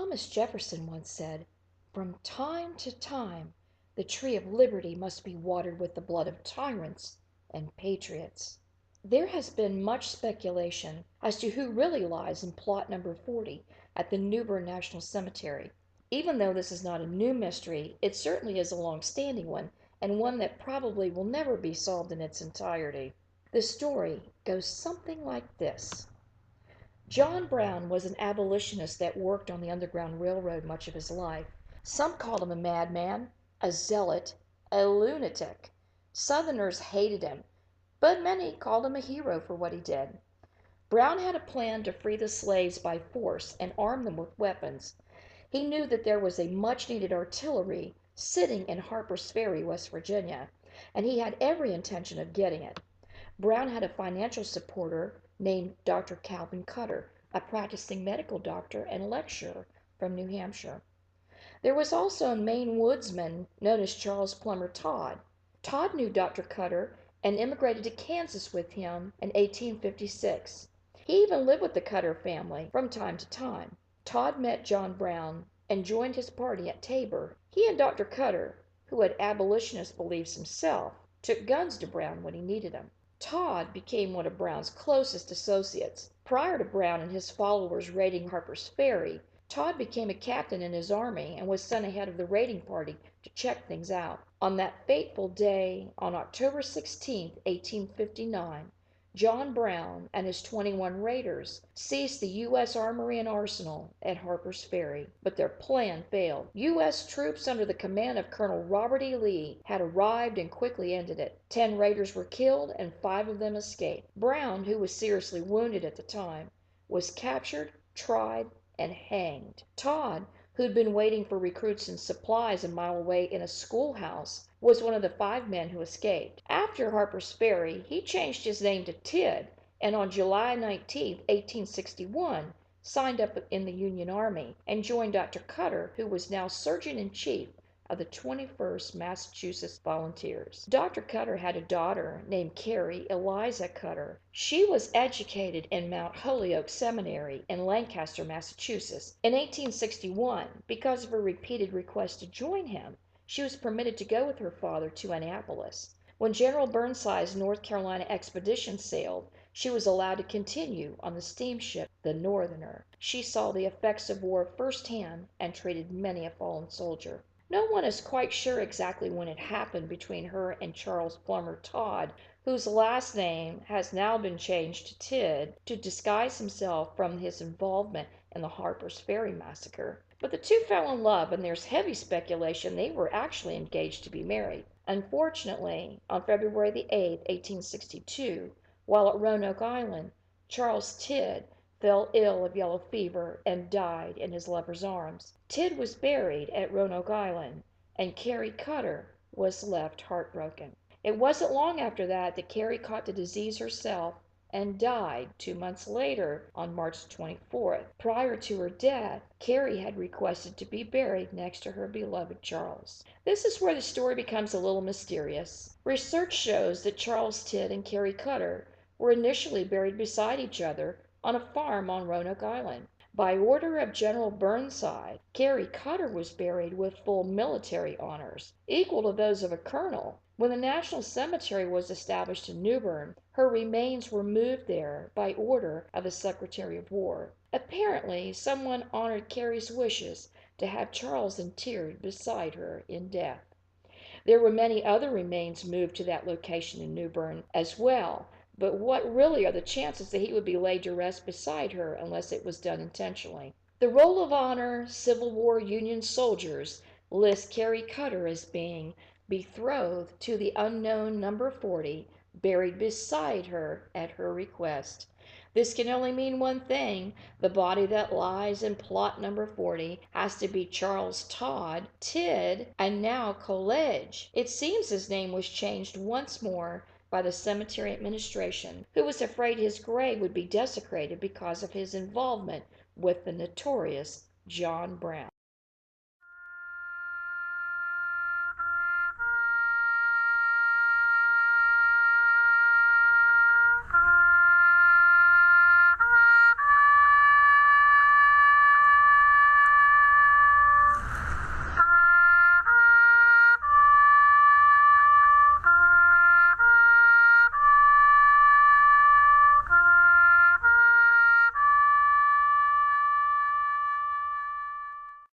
Thomas Jefferson once said, "From time to time the tree of liberty must be watered with the blood of tyrants and patriots." There has been much speculation as to who really lies in plot number 40 at the New Bern National Cemetery. Even though this is not a new mystery, it certainly is a long-standing one, and one that probably will never be solved in its entirety. The story goes something like this. John Brown was an abolitionist that worked on the Underground Railroad much of his life. Some called him a madman, a zealot, a lunatic. Southerners hated him, but many called him a hero for what he did. Brown had a plan to free the slaves by force and arm them with weapons. He knew that there was a much-needed artillery sitting in Harper's Ferry, West Virginia, and he had every intention of getting it. Brown had a financial supporter named Dr. Carrie Cutter, a practicing medical doctor and lecturer from New Hampshire. There was also a Maine woodsman known as Charles Plummer Todd. Todd knew Dr. Cutter and immigrated to Kansas with him in 1856. He even lived with the Cutter family from time to time. Todd met John Brown and joined his party at Tabor. He and Dr. Cutter, who had abolitionist beliefs himself, took guns to Brown when he needed them. Todd became one of Brown's closest associates. Prior to Brown and his followers raiding Harper's Ferry, Todd became a captain in his army and was sent ahead of the raiding party to check things out. On that fateful day, on October 16, 1859, John Brown and his 21 raiders seized the U.S. Armory and Arsenal at Harper's Ferry, but their plan failed. U.S. troops under the command of Colonel Robert E. Lee had arrived and quickly ended it. 10 raiders were killed and 5 of them escaped. Brown, who was seriously wounded at the time, was captured, tried, and hanged. Todd, who'd been waiting for recruits and supplies a mile away in a schoolhouse, was one of the 5 men who escaped. After Harper's Ferry, he changed his name to Tidd, and on July 19, 1861, signed up in the Union Army and joined Dr. Cutter, who was now Surgeon-in-Chief of the 21st Massachusetts Volunteers. Dr. Cutter had a daughter named Carrie Eliza Cutter. She was educated in Mount Holyoke Seminary in Lancaster, Massachusetts. In 1861, because of her repeated requests to join him, she was permitted to go with her father to Annapolis. When General Burnside's North Carolina expedition sailed, she was allowed to continue on the steamship the Northerner. She saw the effects of war firsthand and treated many a fallen soldier. No one is quite sure exactly when it happened between her and Charles Plummer Todd, whose last name has now been changed to Tidd to disguise himself from his involvement in the Harper's Ferry massacre. But the two fell in love, and there's heavy speculation they were actually engaged to be married. Unfortunately, on February the 8th, 1862, while at Roanoke Island, Charles Tidd fell ill of yellow fever and died in his lover's arms. Tidd was buried at Roanoke Island, and Carrie Cutter was left heartbroken. It wasn't long after that Carrie caught the disease herself and died 2 months later on March 24th. Prior to her death, Carrie had requested to be buried next to her beloved Charles. This is where the story becomes a little mysterious. Research shows that Charles Tidd and Carrie Cutter were initially buried beside each other on a farm on Roanoke Island. By order of General Burnside, Carrie Cutter was buried with full military honors, equal to those of a colonel. When the National Cemetery was established in New Bern, her remains were moved there by order of the Secretary of War. Apparently, someone honored Carrie's wishes to have Charles interred beside her in death. There were many other remains moved to that location in New Bern as well, but what really are the chances that he would be laid to rest beside her unless it was done intentionally? The Roll of Honor Civil War Union soldiers list Carrie Cutter as being betrothed to the unknown number 40, buried beside her at her request. This can only mean one thing: the body that lies in plot number 40 has to be Charles Todd, Tidd, and now Coolidge. It seems his name was changed once more by the cemetery administration, who was afraid his grave would be desecrated because of his involvement with the notorious John Brown.